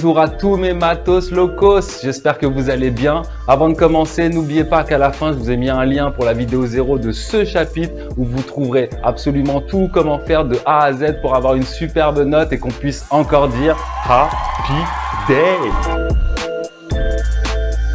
Bonjour à tous mes matos locos, j'espère que vous allez bien. Avant de commencer, n'oubliez pas qu'à la fin, je vous ai mis un lien pour la vidéo 0 de ce chapitre où vous trouverez absolument tout, comment faire de A à Z pour avoir une superbe note et qu'on puisse encore dire Happy Day.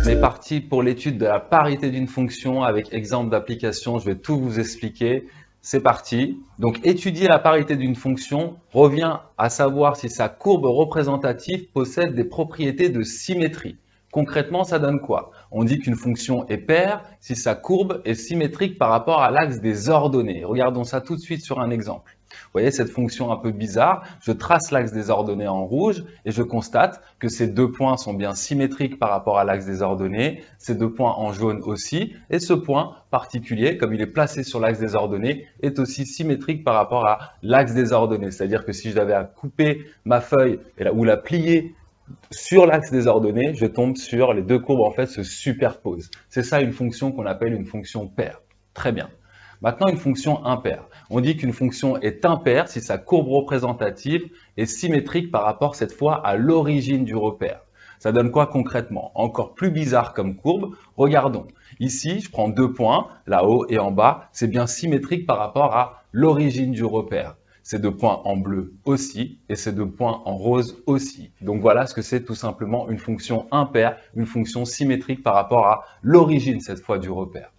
On est parti pour l'étude de la parité d'une fonction avec exemple d'application, je vais tout vous expliquer. C'est parti. Donc, étudier la parité d'une fonction revient à savoir si sa courbe représentative possède des propriétés de symétrie. Concrètement, ça donne quoi? On dit qu'une fonction est paire si sa courbe est symétrique par rapport à l'axe des ordonnées. Regardons ça tout de suite sur un exemple. Vous voyez cette fonction un peu bizarre, je trace l'axe des ordonnées en rouge et je constate que ces deux points sont bien symétriques par rapport à l'axe des ordonnées, ces deux points en jaune aussi, et ce point particulier, comme il est placé sur l'axe des ordonnées, est aussi symétrique par rapport à l'axe des ordonnées. C'est-à-dire que si j'avais à couper ma feuille ou la plier sur l'axe des ordonnées, je tombe sur les deux courbes en fait se superposent. C'est ça une fonction qu'on appelle une fonction paire. Très bien. Maintenant, une fonction impaire. On dit qu'une fonction est impaire si sa courbe représentative est symétrique par rapport cette fois à l'origine du repère. Ça donne quoi concrètement? Encore plus bizarre comme courbe. Regardons. Ici, je prends deux points, là-haut et en bas. C'est bien symétrique par rapport à l'origine du repère. Ces deux points en bleu aussi et ces deux points en rose aussi. Donc voilà ce que c'est tout simplement une fonction impaire, une fonction symétrique par rapport à l'origine cette fois du repère.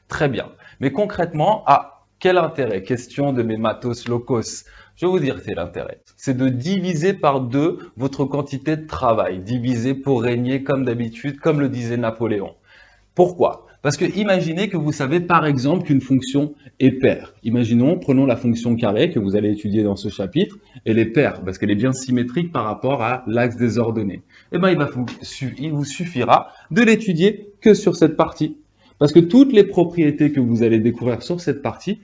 Très bien. Mais concrètement, quel intérêt? Question de mes matos locos. Je vais vous dire quel intérêt. C'est de diviser par deux votre quantité de travail. Diviser pour régner comme d'habitude, comme le disait Napoléon. Pourquoi? Parce que imaginez que vous savez par exemple qu'une fonction est paire. Imaginons, prenons la fonction carré que vous allez étudier dans ce chapitre. Elle est paire parce qu'elle est bien symétrique par rapport à l'axe des ordonnées. Eh bien, il vous suffira de l'étudier que sur cette partie. Parce que toutes les propriétés que vous allez découvrir sur cette partie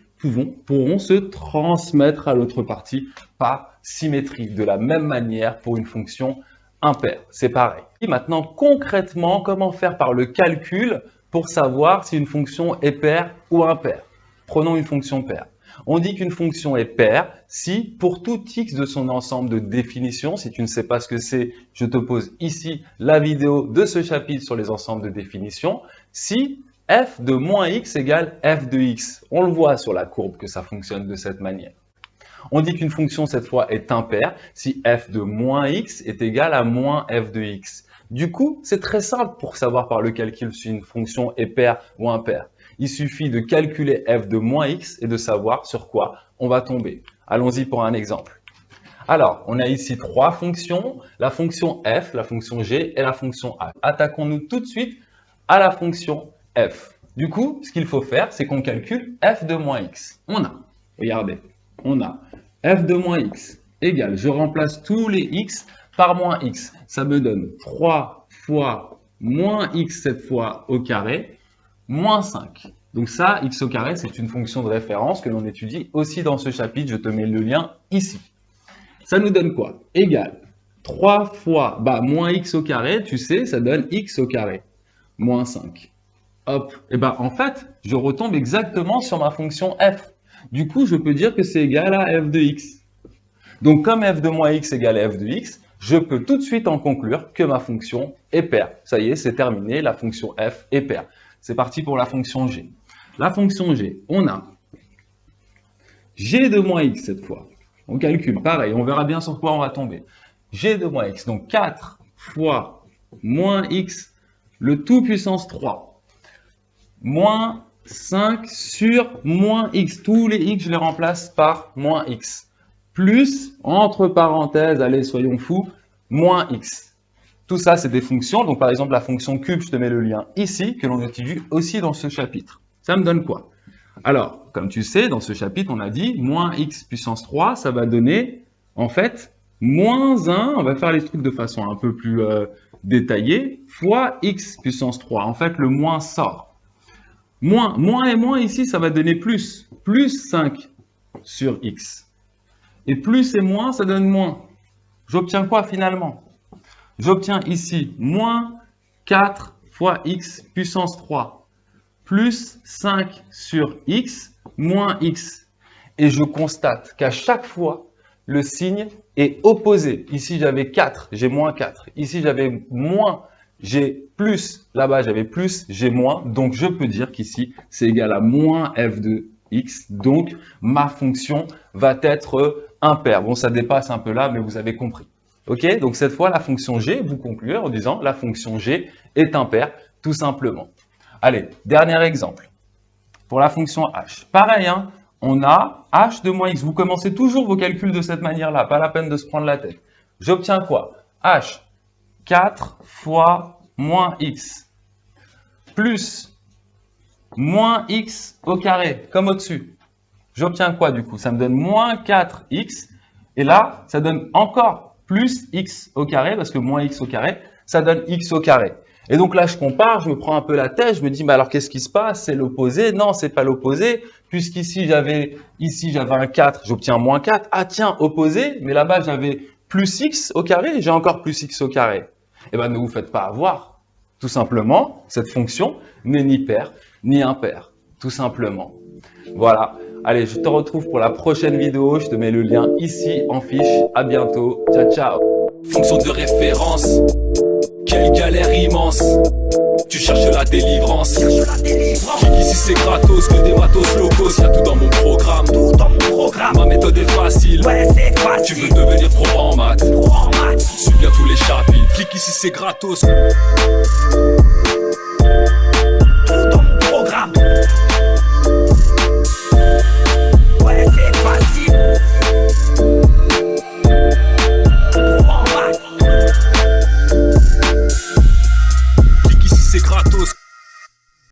pourront se transmettre à l'autre partie par symétrie. De la même manière pour une fonction impaire. C'est pareil. Et maintenant, concrètement, comment faire par le calcul pour savoir si une fonction est paire ou impaire? Prenons une fonction paire. On dit qu'une fonction est paire si, pour tout x de son ensemble de définitions, si tu ne sais pas ce que c'est, je te pose ici la vidéo de ce chapitre sur les ensembles de définitions, si f de moins x égale f de x. On le voit sur la courbe que ça fonctionne de cette manière. On dit qu'une fonction, cette fois, est impaire si f de moins x est égal à moins f de x. Du coup, c'est très simple pour savoir par le calcul si une fonction est paire ou impaire. Il suffit de calculer f de moins x et de savoir sur quoi on va tomber. Allons-y pour un exemple. Alors, on a ici trois fonctions, la fonction f, la fonction g et la fonction a. Attaquons-nous tout de suite à la fonction f. Du coup, ce qu'il faut faire, c'est qu'on calcule f de moins x. Regardez, on a f de moins x égale, je remplace tous les x par moins x. Ça me donne 3 fois moins x cette fois au carré, moins 5. Donc ça, x au carré, c'est une fonction de référence que l'on étudie aussi dans ce chapitre. Je te mets le lien ici. Ça nous donne quoi? Égal 3 fois moins x au carré, tu sais, ça donne x au carré, moins 5. Hop, et en fait, je retombe exactement sur ma fonction f. Du coup, je peux dire que c'est égal à f de x. Donc, comme f de moins x égale f de x, je peux tout de suite en conclure que ma fonction est paire. Ça y est, c'est terminé, la fonction f est paire. C'est parti pour la fonction g. La fonction g, on a g de moins x cette fois. On calcule, pareil, on verra bien sur quoi on va tomber. G de moins x, donc 4 fois moins x, le tout puissance 3. Moins 5 sur moins x. Tous les x, je les remplace par moins x. Plus, entre parenthèses, allez, soyons fous, moins x. Tout ça, c'est des fonctions. Donc, par exemple, la fonction cube, je te mets le lien ici, que l'on étudie aussi dans ce chapitre. Ça me donne quoi? Alors, comme tu sais, dans ce chapitre, on a dit moins x puissance 3, ça va donner, en fait, moins 1, on va faire les trucs de façon un peu plus détaillée, fois x puissance 3. En fait, le moins sort. Moins et moins ici, ça va donner plus. Plus 5 sur x. Et plus et moins, ça donne moins. J'obtiens quoi finalement? J'obtiens ici moins 4 fois x puissance 3. Plus 5 sur x, moins x. Et je constate qu'à chaque fois le signe est opposé. Ici, j'avais 4, j'ai moins 4. Ici, j'avais moins, j'ai plus. Là-bas, j'avais plus, j'ai moins. Donc, je peux dire qu'ici, c'est égal à moins f de x. Donc, ma fonction va être impaire. Bon, ça dépasse un peu là, mais vous avez compris. OK? Donc, cette fois, la fonction g, vous concluez en disant la fonction g est impaire, tout simplement. Allez, dernier exemple. Pour la fonction h. Pareil, hein, on a h de moins x. Vous commencez toujours vos calculs de cette manière-là, pas la peine de se prendre la tête. J'obtiens quoi? H, 4 fois moins x, plus moins x au carré, comme au-dessus. J'obtiens quoi du coup? Ça me donne moins 4x, et là, ça donne encore plus x au carré, parce que moins x au carré, ça donne x au carré. Et donc là, je compare, je me prends un peu la tête, je me dis, mais alors qu'est-ce qui se passe? C'est l'opposé? Non, c'est pas l'opposé, puisqu'ici j'avais un 4, j'obtiens moins 4. Ah tiens, opposé, mais là-bas j'avais plus x au carré, j'ai encore plus x au carré. Eh bien, ne vous faites pas avoir. Tout simplement, cette fonction n'est ni paire ni impaire. Tout simplement. Voilà. Allez, je te retrouve pour la prochaine vidéo. Je te mets le lien ici en fiche. À bientôt. Ciao, ciao. Fonction de référence. Quelle galère immense. Tu cherches la délivrance. Clique ici, c'est gratos, que des matos locaux. Y'a tout dans mon programme. Ma méthode est facile. Tu veux devenir pro en maths. Suis bien tous les chapitres. Clique ici, c'est gratos.